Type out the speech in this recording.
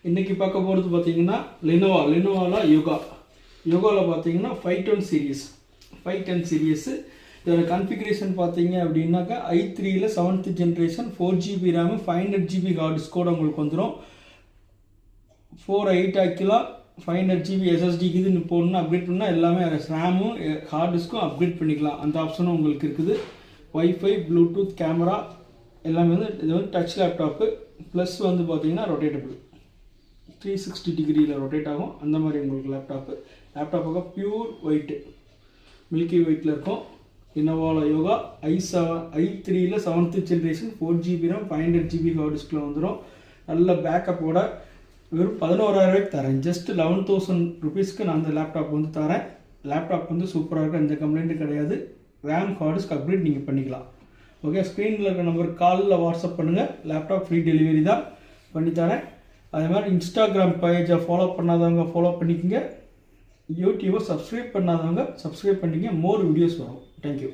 இன்றைக்கி பார்க்க போகிறது பார்த்தீங்கன்னா லெனோவாவில் யோகாவில் பார்த்தீங்கன்னா 510 சீரியஸு. இதோட கன்ஃபிகரேஷன் பார்த்தீங்க அப்படின்னாக்கா i3ல 7th generation 4GB RAM 500GB hard டிஸ்கோட உங்களுக்கு வந்துடும். 4 ஆக்கிலாம் 500GB SSDக்கு இது போடணும்னா அப்கிரேட் பண்ணால் எல்லாமே ரேமும் ஹார்ட் டிஸ்க்கும் அப்கிரேட் பண்ணிக்கலாம். அந்த ஆப்ஷனும் உங்களுக்கு இருக்குது. வைஃபை, ப்ளூடூத், கேமரா எல்லாமே இது வந்து டச் லேப்டாப்பு. ப்ளஸ் வந்து பார்த்தீங்கன்னா ரொட்டேட்டபிள் 360 டிகிரியில் ரொட்டேட் ஆகும். அந்த மாதிரி உங்களுக்கு லேப்டாப்புக்கு பியூர் ஒயிட்டு மில்கி ஒயிட்டில் இருக்கும். லெனோவாவில் யோகா i3ல 7th generation 4GB RAM 500GB hard டிஸ்கில் வந்துடும். நல்ல பேக்கப்போட வெறும் 11,000 தரேன். ஜஸ்ட் 11,000 ருபீஸ்க்கு நான் அந்த லேப்டாப் வந்து தரேன். லேப்டாப் வந்து சூப்பராக இருக்கும், எந்த கம்ப்ளைண்ட்டும் கிடையாது. ரேம் ஹார்ட் டிஸ்க் அப்கிரேட் நீங்கள் பண்ணிக்கலாம். ஓகே, ஸ்க்ரீனில் இருக்கிற நம்பருக்கு காலில் வாட்ஸ்அப் பண்ணுங்கள். லேப்டாப் ஃப்ரீ டெலிவரி தான் பண்ணித்தரேன். அதே மாதிரி இன்ஸ்டாகிராம் பேஜை ஃபாலோ பண்ணாதவங்க ஃபாலோ பண்ணிக்கோங்க. யூடியூபை சப்ஸ்கிரைப் பண்ணாதவங்க சப்ஸ்கிரைப் பண்ணிங்க. மோர் வீடியோஸ் வரும். தேங்க்யூ.